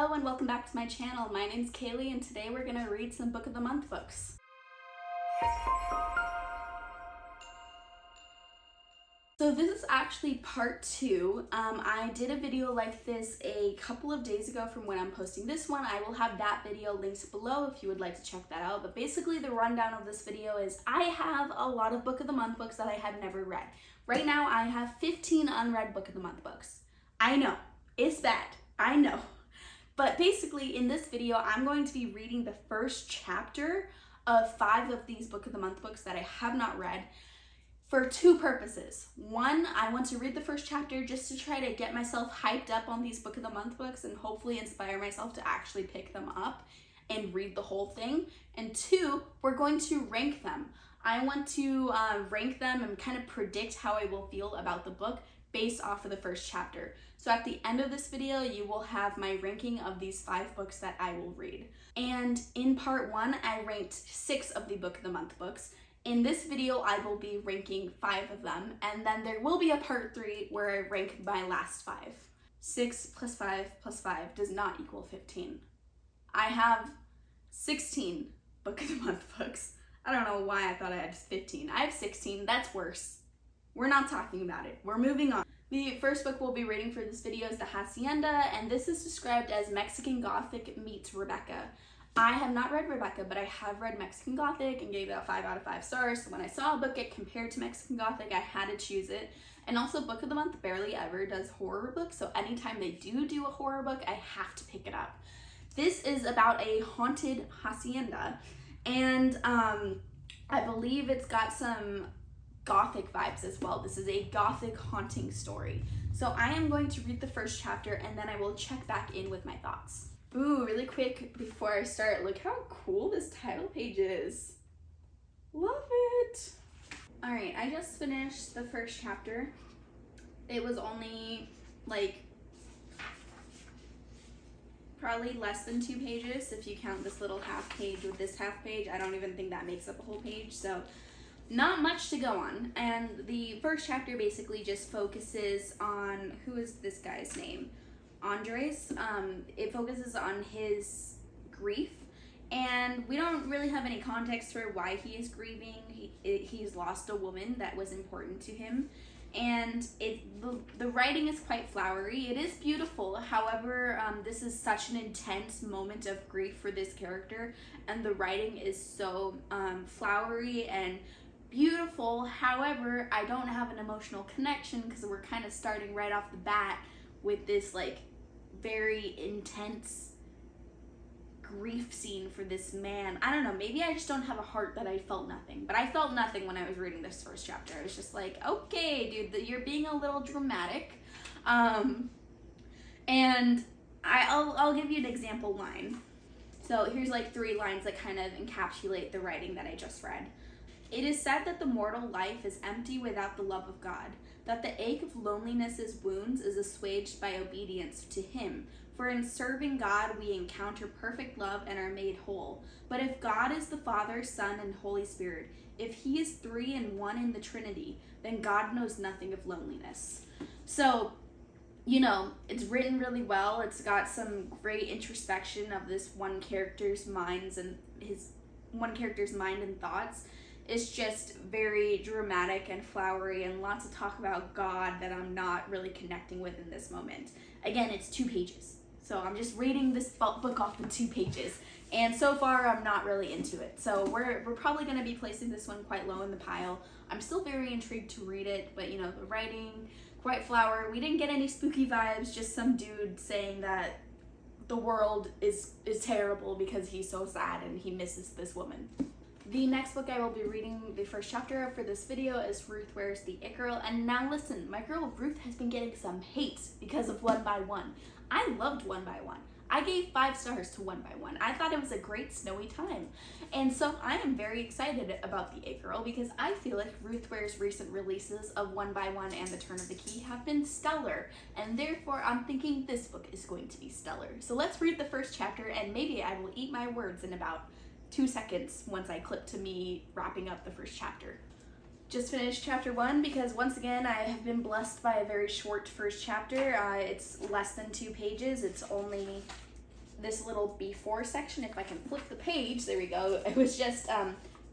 Hello and welcome back to my channel. My name's Kaylee and today we're going to read some Book of the Month books. So this is actually part 2. I did a video like this a couple of days ago from when I'm posting this one. I will have that video linked below if you would like to check that out. But basically the rundown of this video is I have a lot of Book of the Month books that I have never read. Right now I have 15 unread Book of the Month books. I know, it's bad, I know. But basically in this video I'm going to be reading the first chapter of 5 of these Book of the Month books that I have not read. For 2 purposes. One, I want to read the first chapter just to try to get myself hyped up on these Book of the Month books and hopefully inspire myself to actually pick them up and read the whole thing. And 2, we're going to rank them. I want to rank them and kind of predict how I will feel about the book based off of the first chapter. So at the end of this video, you will have my ranking of these 5 books that I will read. And in part 1, I ranked 6 of the Book of the Month books. In this video, I will be ranking 5 of them, and then there will be a part 3 where I rank my last 5. 6 plus 5 plus 5 does not equal 15. I have 16 Book of the Month books. I don't know why I thought I had 15. I have 16, that's worse. We're not talking about it. We're moving on. The first book we'll be reading for this video is The Hacienda, and this is described as Mexican Gothic meets Rebecca. I have not read Rebecca, but I have read Mexican Gothic and gave it a 5 out of 5 stars. So when I saw a book get compared to Mexican Gothic, I had to choose it. And also Book of the Month barely ever does horror books, so anytime they do a horror book, I have to pick it up. This is about a haunted hacienda, and I believe it's got some Gothic vibes as well. This is a Gothic haunting story. So I am going to read the first chapter and then I will check back in with my thoughts. Ooh, really quick before I start, look how cool this title page is. Love it. All right, I just finished the first chapter. It was only like probably less than 2 pages if you count this little half page with this half page. I don't even think that makes up a whole page, so not much to go on. And the first chapter basically just focuses on, who is this guy's name? Andres. It focuses on his grief, and we don't really have any context for why he is grieving. He's lost a woman that was important to him, and the writing is quite flowery. It is beautiful. However, this is such an intense moment of grief for this character, and the writing is so flowery and beautiful. However, I don't have an emotional connection because we're kind of starting right off the bat with this like very intense grief scene for this man. I don't know, maybe I just don't have a heart that I felt nothing, but I felt nothing when I was reading this first chapter. I was just like, okay, dude, you're being a little dramatic. And I'll give you an example line. So here's like 3 lines that kind of encapsulate the writing that I just read. It is said that the mortal life is empty without the love of God, that the ache of loneliness's wounds is assuaged by obedience to Him. For in serving God we encounter perfect love and are made whole. But if God is the Father, Son, and Holy Spirit, if He is 3 and 1 in the Trinity, then God knows nothing of loneliness. So, you know, it's written really well. It's got some great introspection of this one character's mind and thoughts. It's just very dramatic and flowery and lots of talk about God that I'm not really connecting with in this moment. Again, it's 2 pages. So I'm just reading this book off in 2 pages. And so far, I'm not really into it. So we're probably going to be placing this one quite low in the pile. I'm still very intrigued to read it, but you know, the writing, quite flowery. We didn't get any spooky vibes, just some dude saying that the world is terrible because he's so sad and he misses this woman. The next book I will be reading the first chapter of for this video is Ruth Wears the It Girl. And now listen, my girl Ruth has been getting some hate because of One by One. I loved One by One. I gave 5 stars to One by One. I thought it was a great snowy time. And so I am very excited about the It Girl because I feel like Ruth Ware's recent releases of One by One and The Turn of the Key have been stellar. And therefore I'm thinking this book is going to be stellar. So let's read the first chapter and maybe I will eat my words in about 2 seconds once I clip to me wrapping up the first chapter. Just finished chapter 1 because once again I have been blessed by a very short first chapter. It's less than 2 pages. It's only this little before section. If I can flip the page, there we go. It was just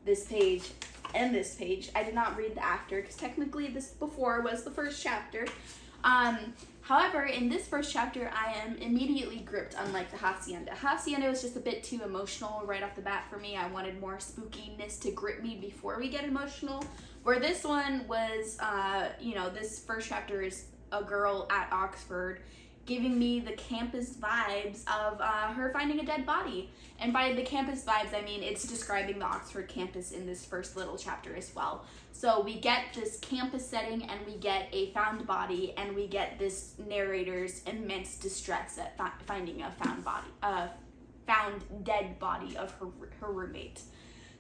this page and this page. I did not read the after because technically this before was the first chapter. However, in this first chapter, I am immediately gripped, unlike the Hacienda. Hacienda was just a bit too emotional right off the bat for me. I wanted more spookiness to grip me before we get emotional. Where this one was, this first chapter is a girl at Oxford giving me the campus vibes of her finding a dead body. And by the campus vibes, I mean it's describing the Oxford campus in this first little chapter as well. So we get this campus setting, and we get a found body, and we get this narrator's immense distress at finding a found dead body of her roommate.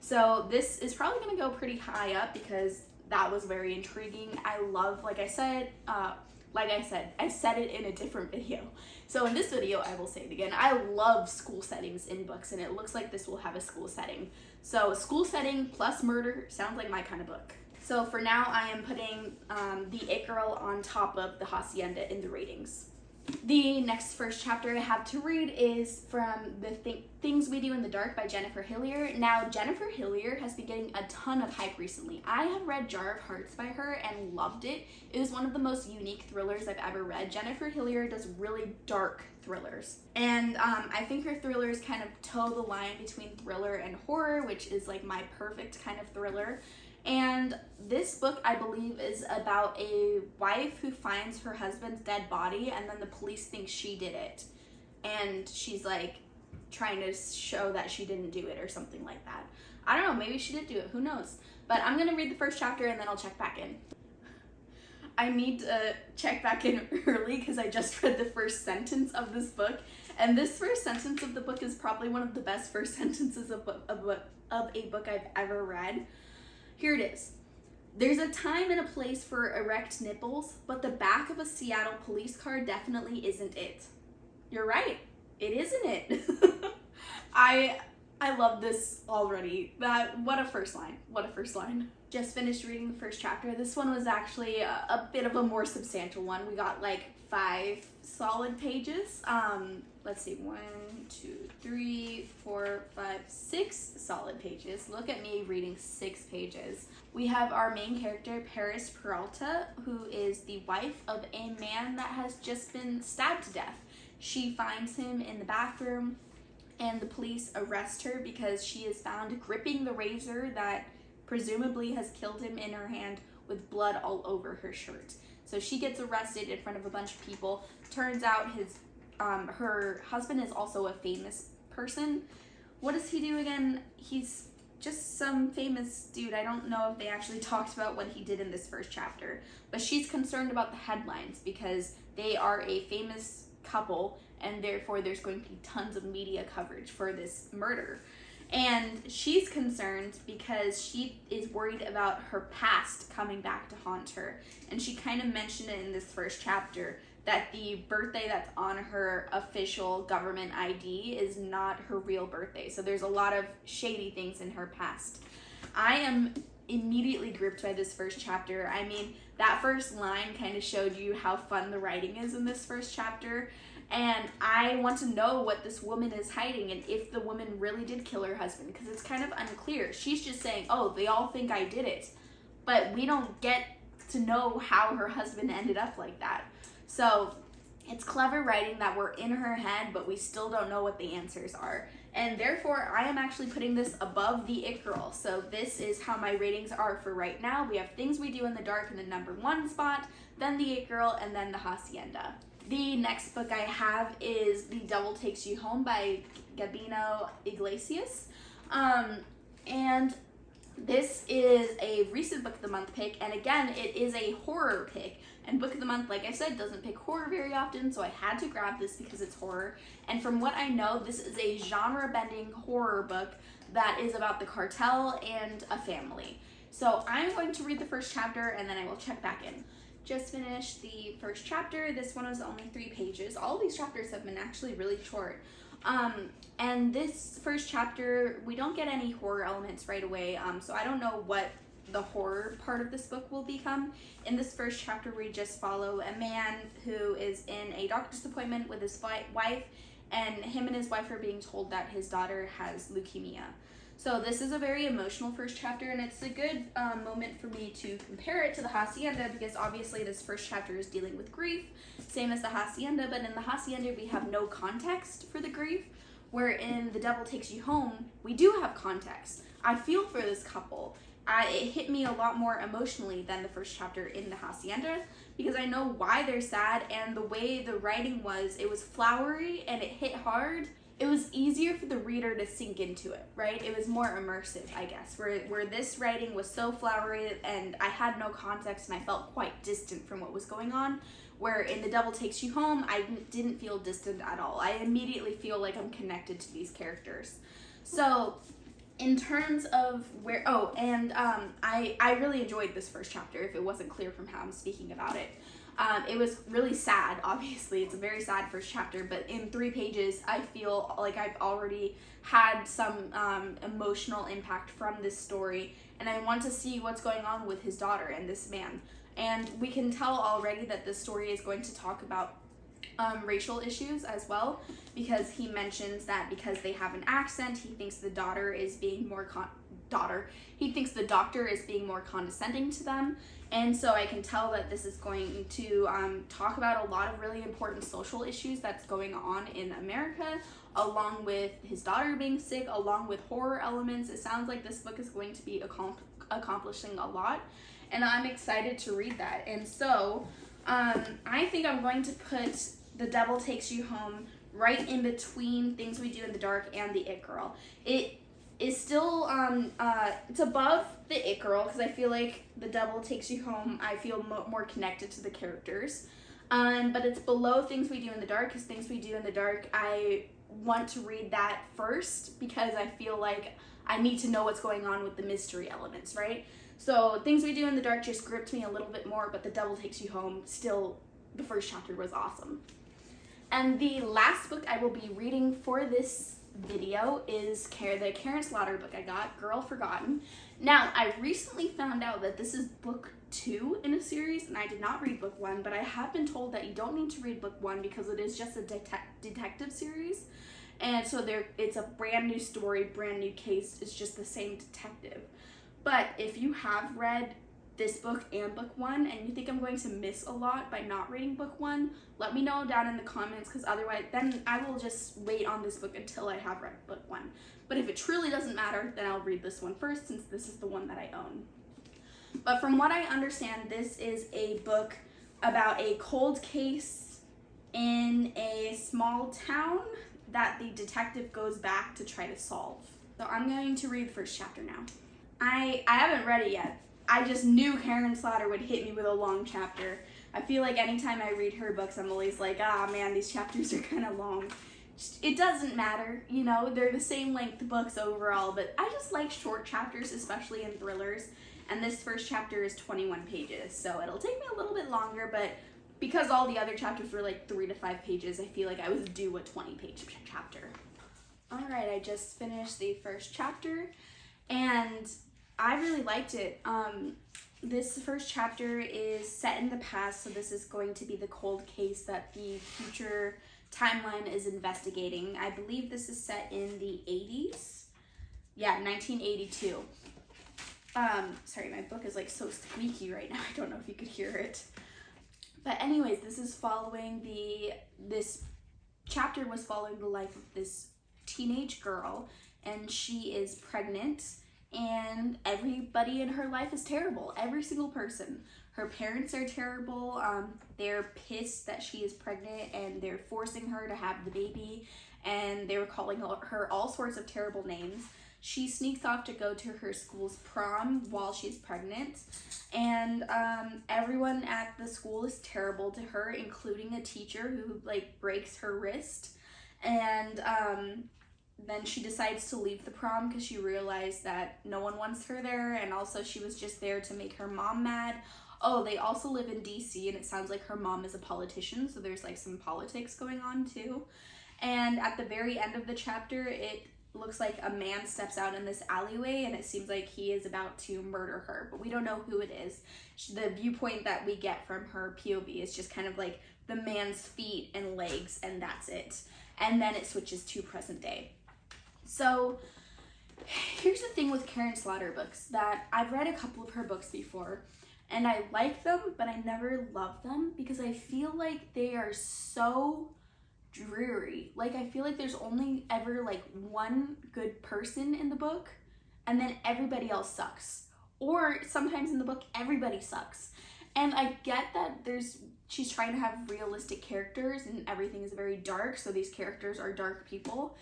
So this is probably going to go pretty high up because that was very intriguing. I love, I said it in a different video. So in this video, I will say it again. I love school settings in books, and it looks like this will have a school setting. So school setting plus murder sounds like my kind of book. So for now, I am putting the It Girl on top of the Hacienda in the ratings. The next first chapter I have to read is from the Things We Do in the Dark by Jennifer Hillier. Now, Jennifer Hillier has been getting a ton of hype recently. I have read Jar of Hearts by her and loved it. It was one of the most unique thrillers I've ever read. Jennifer Hillier does really dark thrillers. And I think her thrillers kind of toe the line between thriller and horror, which is like my perfect kind of thriller. And this book, I believe, is about a wife who finds her husband's dead body, and then the police think she did it. And she's like trying to show that she didn't do it or something like that. I don't know, maybe she did do it, who knows? But I'm gonna read the first chapter and then I'll check back in. I need to check back in early because I just read the first sentence of this book. And this first sentence of the book is probably one of the best first sentences of a book I've ever read. Here it is. There's a time and a place for erect nipples, but the back of a Seattle police car definitely isn't it. You're right. It isn't it. I love this already. What a first line. What a first line. Just finished reading the first chapter. This one was actually a bit of a more substantial one. We got like 5 solid pages. Let's see, 1, 2, 3, 4, 5, 6 solid pages. Look at me reading 6 pages. We have our main character, Paris Peralta, who is the wife of a man that has just been stabbed to death. She finds him in the bathroom, and the police arrest her because she is found gripping the razor that presumably has killed him in her hand with blood all over her shirt. So she gets arrested in front of a bunch of people. Turns out her husband is also a famous person. What does he do again? He's just some famous dude. I don't know if they actually talked about what he did in this first chapter, but she's concerned about the headlines because they are a famous couple, and therefore there's going to be tons of media coverage for this murder. And she's concerned because she is worried about her past coming back to haunt her. And she kind of mentioned it in this first chapter that the birthday that's on her official government ID is not her real birthday. So there's a lot of shady things in her past. I am immediately gripped by this first chapter. I mean, that first line kind of showed you how fun the writing is in this first chapter. And I want to know what this woman is hiding and if the woman really did kill her husband, because it's kind of unclear. She's just saying, oh, they all think I did it. But we don't get to know how her husband ended up like that. So it's clever writing that we're in her head, but we still don't know what the answers are. And therefore, I am actually putting this above the It Girl. So this is how my ratings are for right now. We have Things We Do in the Dark in the #1 spot, then the It Girl, and then the Hacienda. The next book I have is The Devil Takes You Home by Gabino Iglesias. And this is a recent Book of the Month pick, and again, it is a horror pick. And Book of the Month, like I said, doesn't pick horror very often, so I had to grab this because it's horror. And from what I know, this is a genre-bending horror book that is about the cartel and a family. So I'm going to read the first chapter, and then I will check back in. Just finished the first chapter. This one was only 3 pages. All these chapters have been actually really short. And this first chapter, we don't get any horror elements right away, so I don't know what the horror part of this book will become. In this first chapter, we just follow a man who is in a doctor's appointment with his wife, and him and his wife are being told that his daughter has leukemia. So this is a very emotional first chapter, and it's a good moment for me to compare it to the Hacienda, because obviously this first chapter is dealing with grief, same as the Hacienda, but in the Hacienda we have no context for the grief, where in The Devil Takes You Home, we do have context. I feel for this couple. It hit me a lot more emotionally than the first chapter in the Hacienda, because I know why they're sad, and the way the writing was, it was flowery and it hit hard. It was easier for the reader to sink into it, right? It was more immersive, I guess, where this writing was so flowery and I had no context and I felt quite distant from what was going on, where in The Devil Takes You Home, I didn't feel distant at all. I immediately feel like I'm connected to these characters. So in terms of where, I really enjoyed this first chapter, if it wasn't clear from how I'm speaking about it. It was really sad, obviously. It's a very sad first chapter, but in 3 pages, I feel like I've already had some emotional impact from this story, and I want to see what's going on with his daughter and this man. And we can tell already that this story is going to talk about racial issues as well, because he mentions that because they have an accent, he thinks the daughter is being more he thinks the doctor is being more condescending to them. And so I can tell that this is going to talk about a lot of really important social issues that's going on in America, along with his daughter being sick, along with horror elements. It sounds like this book is going to be accomplishing a lot, and I'm excited to read that. And so I think I'm going to put The Devil Takes You Home right in between Things We Do in the Dark and The It Girl. It is still, it's above The It Girl, because I feel like The Devil Takes You Home, I feel more connected to the characters. But it's below Things We Do in the Dark, because Things We Do in the Dark, I want to read that first, because I feel like I need to know what's going on with the mystery elements, right? So Things We Do in the Dark just gripped me a little bit more, but The Devil Takes You Home, still, the first chapter was awesome. And the last book I will be reading for this video is the Karen Slaughter book I got, Girl Forgotten. Now, I recently found out that this is book 2 in a series, and I did not read book 1, but I have been told that you don't need to read book 1 because it is just a detective series. And so it's a brand new story, brand new case, it's just the same detective. But if you have read this book and book 1 and you think I'm going to miss a lot by not reading book 1, let me know down in the comments, because otherwise then I will just wait on this book until I have read book 1. But if it truly doesn't matter, then I'll read this one first, since this is the one that I own. But from what I understand, this is a book about a cold case in a small town that the detective goes back to try to solve. So I'm going to read the first chapter now. I haven't read it yet. I just knew Karen Slaughter would hit me with a long chapter. I feel like anytime I read her books, I'm always like, man, these chapters are kind of long. It doesn't matter, you know, they're the same length books overall, but I just like short chapters, especially in thrillers. And this first chapter is 21 pages, so it'll take me a little bit longer, but because all the other chapters were like 3 to 5 pages, I feel like I was due a 20-page chapter. All right, I just finished the first chapter, and I really liked it. This first chapter is set in the past, so this is going to be the cold case that the future timeline is investigating. I believe this is set in the 80s. Yeah, 1982. Sorry, my book is like so squeaky right now. I don't know if you could hear it. But anyways, this is following this chapter was following the life of this teenage girl, and she is pregnant, and everybody in her life is terrible. Every single person. Her parents are terrible. They're pissed that she is pregnant, and they're forcing her to have the baby, and they were calling her all sorts of terrible names. She sneaks off to go to her school's prom while she's pregnant, and everyone at the school is terrible to her, including a teacher who like breaks her wrist. And then she decides to leave the prom because she realized that no one wants her there, and also she was just there to make her mom mad. Oh, they also live in DC, and it sounds like her mom is a politician, so there's like some politics going on too. And at the very end of the chapter, it looks like a man steps out in this alleyway, and it seems like he is about to murder her, but we don't know who it is. The viewpoint that we get from her POV is just kind of like the man's feet and legs, and that's it. and then it switches to present day. So here's the thing with Karen Slaughter books, that I've read a couple of her books before, and I like them, but I never love them because I feel like they are so dreary. Like, I feel like there's only ever like one good person in the book, and then everybody else sucks. Or sometimes in the book, everybody sucks. And I get that she's trying to have realistic characters and everything is very dark, so these characters are dark people.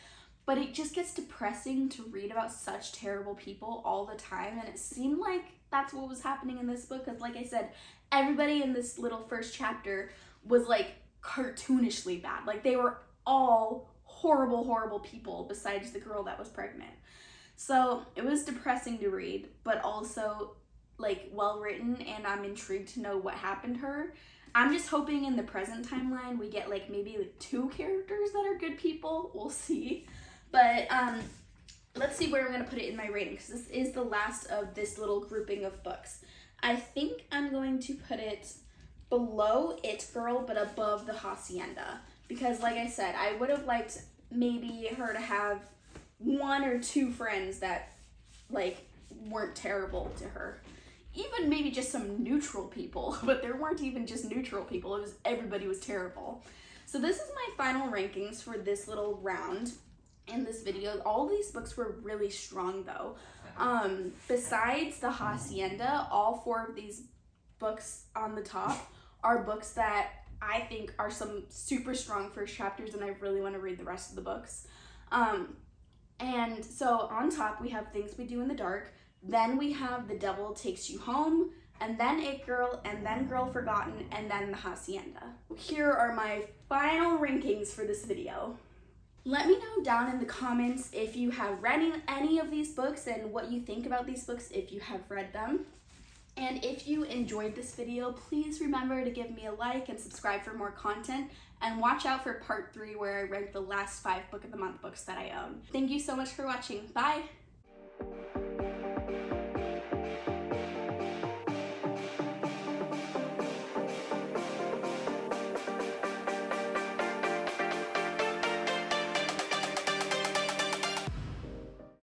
But it just gets depressing to read about such terrible people all the time, and it seemed like that's what was happening in this book, because like I said, everybody in this little first chapter was like cartoonishly bad. Like, they were all horrible, horrible people besides the girl that was pregnant. So it was depressing to read, but also like well written, and I'm intrigued to know what happened to her. I'm just hoping in the present timeline we get like maybe like 2 characters that are good people. We'll see. But let's see where I'm going to put it in my rating, because this is the last of this little grouping of books. I think I'm going to put it below It Girl, but above the Hacienda. Because like I said, I would have liked maybe her to have 1 or 2 friends that like weren't terrible to her. Even maybe just some neutral people, but there weren't even just neutral people. It was everybody was terrible. So this is my final rankings for this little round in this video. All these books were really strong though. Besides the Hacienda, all 4 of these books on the top are books that I think are some super strong first chapters, and I really want to read the rest of the books. And so on top we have Things We Do in the Dark, then we have The Devil Takes You Home, and then It Girl, and then Girl Forgotten, and then the Hacienda. Here are my final rankings for this video. Let me know down in the comments if you have read any of these books and what you think about these books if you have read them. And if you enjoyed this video, please remember to give me a like and subscribe for more content, and watch out for part 3 where I rank the last 5 Book of the Month books that I own. Thank you so much for watching. Bye!